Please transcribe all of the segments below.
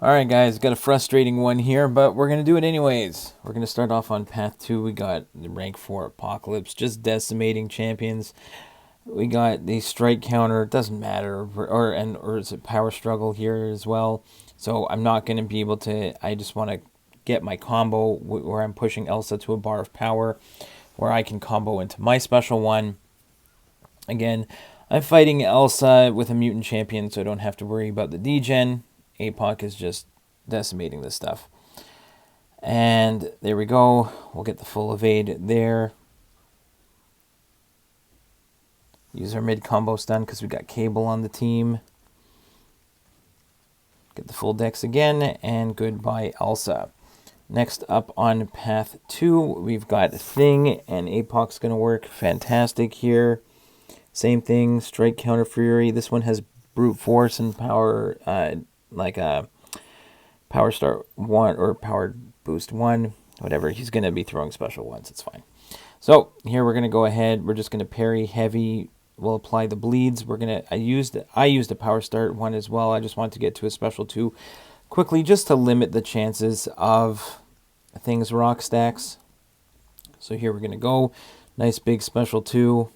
Alright guys, got a frustrating one here, but we're going to do it anyways. We're going to start off on path 2. We got the rank 4 Apocalypse, just decimating champions. We got the strike counter, it doesn't matter, or is it power struggle here as well. So I'm not going to be able to, I just want to get my combo where I'm pushing Elsa to a bar of power, where I can combo into my special one. Again, I'm fighting Elsa with a mutant champion, so I don't have to worry about the degen. APOC is just decimating this stuff. And there we go. We'll get the full evade there. Use our mid combo stun because we got Cable on the team. Get the full dex again, and goodbye Elsa. Next up on path 2, we've got Thing, and APOC's going to work fantastic here. Same thing, strike counter fury. This one has brute force and power, like a power start 1 or power boost 1, whatever. He's going to be throwing special ones. It's fine. So here we're going to go ahead. We're just going to parry heavy. We'll apply the bleeds. We're going to. I used a power start 1 as well. I just wanted to get to a special 2 quickly, just to limit the chances of things rock stacks. So here we're going to go. Nice big special 2.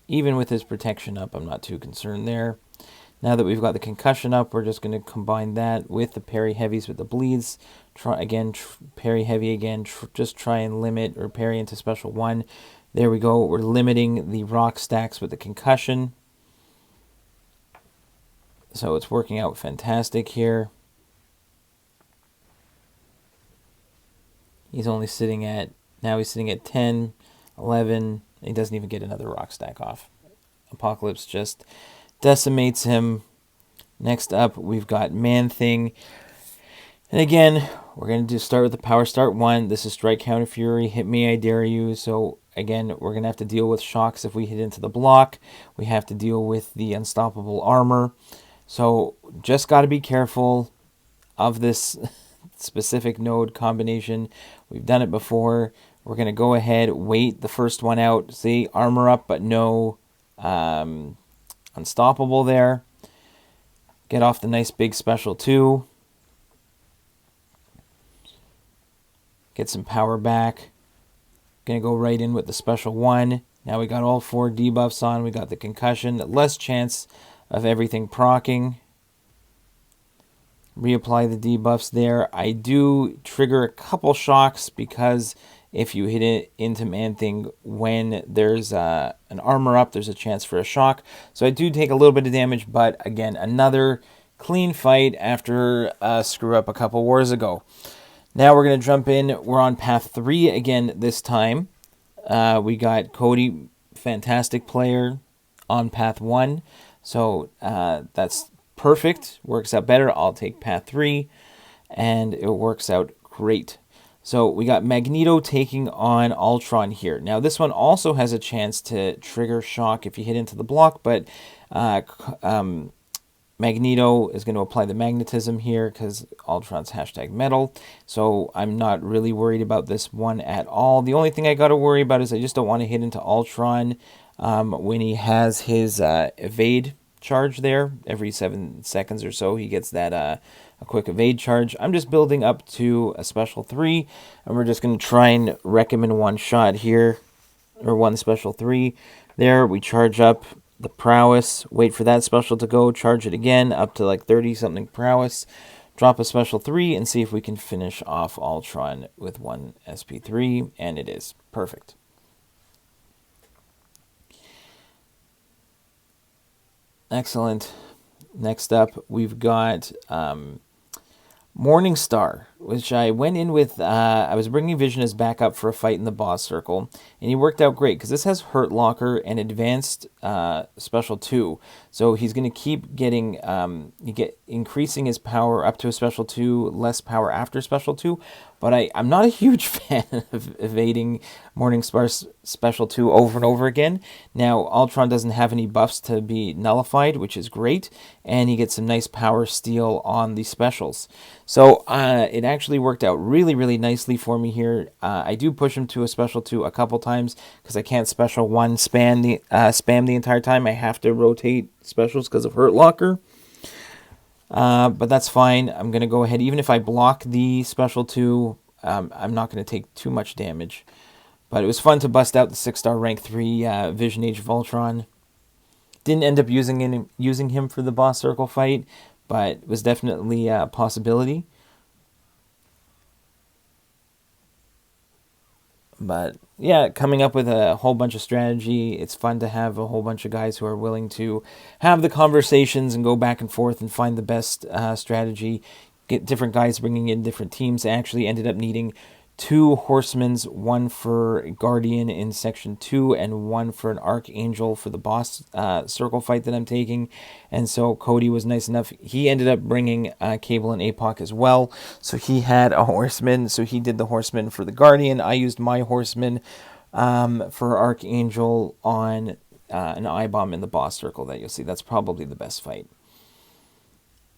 Even with his protection up, I'm not too concerned there. Now that we've got the concussion up, we're just going to combine that with the parry heavies with the bleeds. Try again, parry heavy again. Just try and limit or parry into special 1. There we go. We're limiting the rock stacks with the concussion. So it's working out fantastic here. He's only sitting at, now he's sitting at 10, 11. He doesn't even get another rock stack off. Apocalypse just decimates him. Next up, we've got ManThing. And again, we're going to start with the power start 1. This is strike counter fury. Hit me, I dare you. So again, we're going to have to deal with shocks if we hit into the block. We have to deal with the unstoppable armor. So just got to be careful of this specific node combination. We've done it before. We're going to go ahead, wait the first one out. See, armor up, but no unstoppable there. Get off the nice big special 2. Get some power back. Going to go right in with the special 1. Now we got all 4 debuffs on. We got the concussion. Less chance of everything proccing. Reapply the debuffs there. I do trigger a couple shocks because if you hit it into ManThing when there's an armor up, there's a chance for a shock. So I do take a little bit of damage, but again, another clean fight after screw up a couple wars ago. Now we're going to jump in. We're on path 3 again this time. We got Cody, fantastic player, on path 1. So that's perfect. Works out better. I'll take path 3, and it works out great. So we got Magneto taking on Ultron here. Now this one also has a chance to trigger shock if you hit into the block, but Magneto is going to apply the magnetism here because Ultron's #metal. So I'm not really worried about this one at all. The only thing I got to worry about is I just don't want to hit into Ultron when he has his evade charge there. Every 7 seconds or so he gets that a quick evade charge. I'm just building up to a special 3, and we're just going to try and wreck him in one shot here, or one special 3. There, we charge up the prowess, wait for that special to go, charge it again, up to like 30-something prowess, drop a special 3, and see if we can finish off Ultron with 1 SP3, and it is. Perfect. Excellent. Next up, we've got Morningstar, which I went in with. I was bringing Vision as backup for a fight in the boss circle, and he worked out great because this has Hurt Locker and Advanced Special 2. So he's going to keep getting, increasing his power up to a Special 2, less power after Special 2. But I'm not a huge fan of evading Morningstar's Special 2 over and over again. Now, Ultron doesn't have any buffs to be nullified, which is great, and he gets some nice power steal on the specials. So it actually worked out really, really nicely for me here. I do push him to a special 2 a couple times because I can't special 1 spam the entire time. I have to rotate specials because of Hurt Locker. But that's fine. I'm going to go ahead. Even if I block the special 2, I'm not going to take too much damage. But it was fun to bust out the 6-star rank 3 Vision Age of Ultron. Didn't end up using him for the boss circle fight, but it was definitely a possibility. But yeah, coming up with a whole bunch of strategy. It's fun to have a whole bunch of guys who are willing to have the conversations and go back and forth and find the best strategy. Get different guys bringing in different teams. I actually ended up needing 2 horsemen, 1 for Guardian in section 2 and 1 for an Archangel for the boss circle fight that I'm taking. And so Cody was nice enough. He ended up bringing Cable and APOC as well. So he had a horseman. So he did the horseman for the Guardian. I used my horseman for Archangel on an Ibom in the boss circle that you'll see. That's probably the best fight.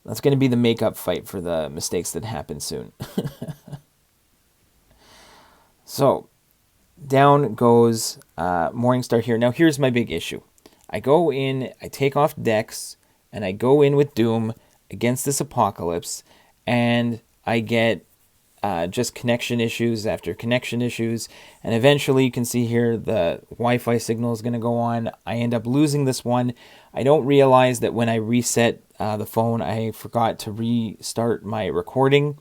That's going to be the makeup fight for the mistakes that happen soon. So, down goes Morningstar here. Now, here's my big issue. I go in, I take off Dex, and I go in with Doom against this Apocalypse, and I get just connection issues after connection issues, and eventually you can see here the Wi-Fi signal is going to go on. I end up losing this one. I don't realize that when I reset the phone, I forgot to restart my recording.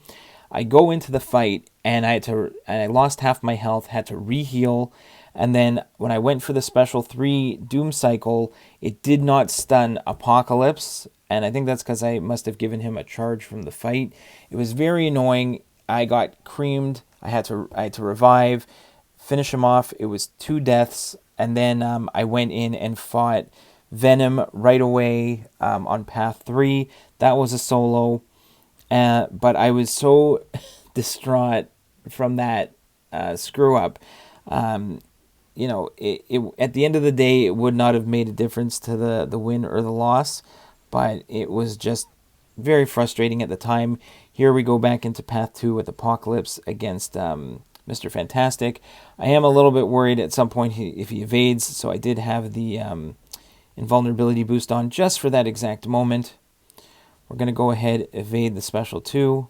I go into the fight, and I lost half my health, had to re-heal, and then when I went for the special 3 Doom cycle, it did not stun Apocalypse, and I think that's because I must have given him a charge from the fight. It was very annoying. I got creamed. I had to revive, finish him off. It was 2 deaths, and then I went in and fought Venom right away on path 3. That was a solo. But I was so distraught from that screw up. You know, it at the end of the day, it would not have made a difference to the win or the loss, but it was just very frustrating at the time. Here we go back into path 2 with Apocalypse against Mr. Fantastic. I am a little bit worried at some point if he evades, so I did have the invulnerability boost on just for that exact moment. We're going to go ahead, evade the special 2.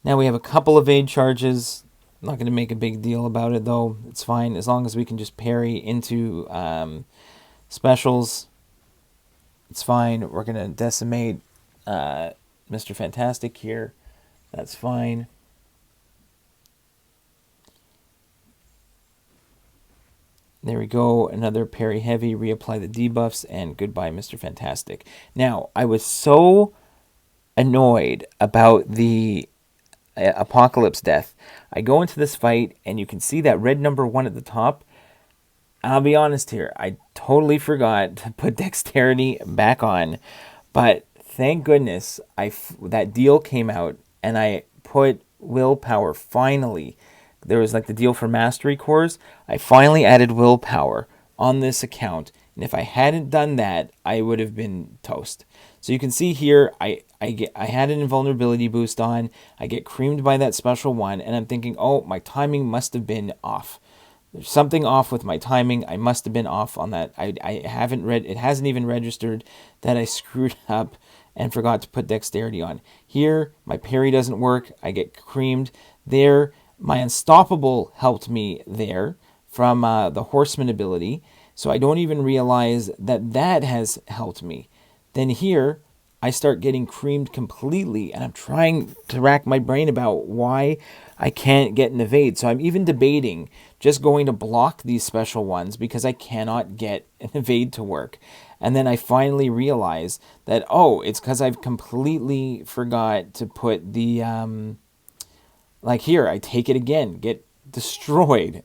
Now we have a couple evade charges. I'm not going to make a big deal about it, though. It's fine, as long as we can just parry into specials. It's fine. We're going to decimate Mr. Fantastic here. That's fine. There we go. Another parry heavy. Reapply the debuffs. And goodbye, Mr. Fantastic. Now, I was so annoyed about the Apocalypse death. I go into this fight, and you can see that red number 1 at the top. I'll be honest here. I totally forgot to put dexterity back on. But thank goodness that deal came out, and I put willpower finally. There was like the deal for mastery cores. I finally added willpower on this account, and if I hadn't done that, I would have been toast. So you can see here, I had an invulnerability boost on. I get creamed by that special 1, and I'm thinking, oh, my timing must have been off. There's something off with my timing. I must have been off on that. I haven't read. It hasn't even registered that I screwed up and forgot to put dexterity on. Here, my parry doesn't work. I get creamed. There, my unstoppable helped me there from the horseman ability. So I don't even realize that has helped me. Then here, I start getting creamed completely, and I'm trying to rack my brain about why I can't get an evade. So I'm even debating just going to block these special ones because I cannot get an evade to work. And then I finally realize that, oh, it's because I've completely forgot to put the, like here, I take it again, get destroyed.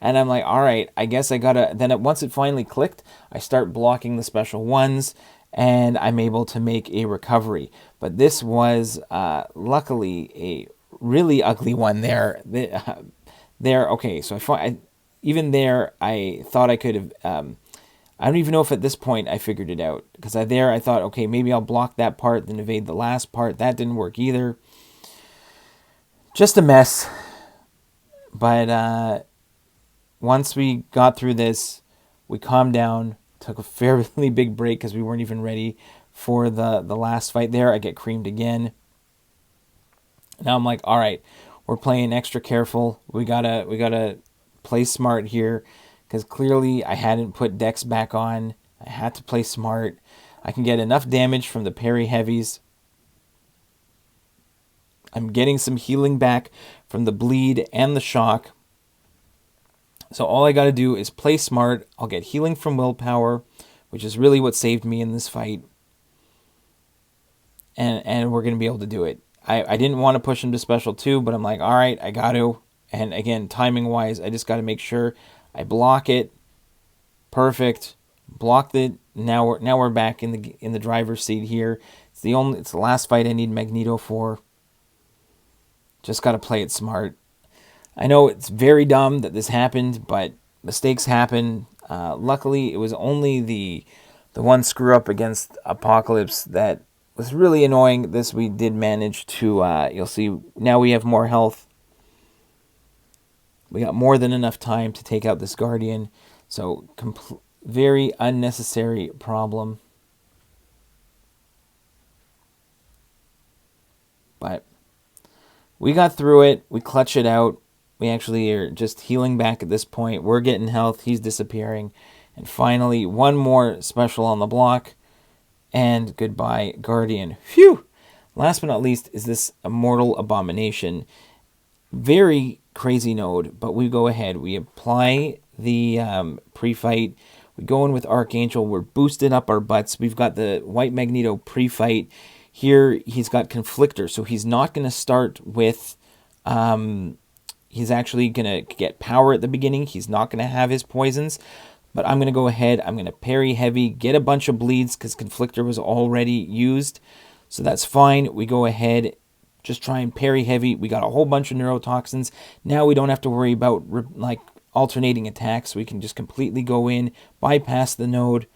And I'm like, all right, I guess I gotta, then once it finally clicked, I start blocking the special ones, and I'm able to make a recovery. But this was luckily a really ugly one there. Okay, so even there, I thought I could have I don't even know if at this point I figured it out. Because I thought, okay, maybe I'll block that part, then evade the last part. That didn't work either. Just a mess. But once we got through this, we calmed down, took a fairly big break because we weren't even ready for the last fight there. I get creamed again. Now I'm like, all right, we're playing extra careful. We gotta play smart here, because clearly I hadn't put Dex back on. I had to play smart. I can get enough damage from the parry heavies. I'm getting some healing back from the bleed and the shock. So all I got to do is play smart. I'll get healing from willpower, which is really what saved me in this fight. And we're going to be able to do it. I didn't want to push him to special 2, but I'm like, all right, I got to. And again, timing-wise, I just got to make sure I block it. Perfect. Blocked it. Now we're back in the driver's seat here. It's the last fight I need Magneto for. Just got to play it smart. I know it's very dumb that this happened, but mistakes happen. Luckily, it was only the one screw up against Apocalypse that was really annoying. This we did manage to, you'll see, now we have more health. We got more than enough time to take out this Guardian. So, very unnecessary problem. But we got through it. We clutched it out. We actually are just healing back at this point. We're getting health. He's disappearing. And finally, one more special on the block. And goodbye, Guardian. Phew! Last but not least is this Immortal Abomination. Very crazy node, but we go ahead. We apply the pre-fight. We go in with Archangel. We're boosted up our butts. We've got the White Magneto pre-fight. Here, he's got Conflictor, so he's not going to start with... he's actually going to get power at the beginning. He's not going to have his poisons. But I'm going to go ahead. I'm going to parry heavy, get a bunch of bleeds because Conflictor was already used. So that's fine. We go ahead, just try and parry heavy. We got a whole bunch of neurotoxins. Now we don't have to worry about like alternating attacks. We can just completely go in, bypass the node,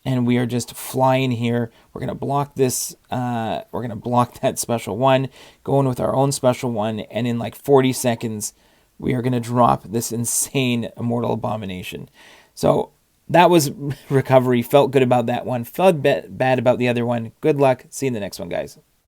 and we are just flying here. We're going to block this. We're going to block that special one, go in with our own special one, and in like 40 seconds, we are going to drop this insane Immortal Abomination. So that was recovery. Felt good about that one. Felt bad about the other one. Good luck. See you in the next one, guys.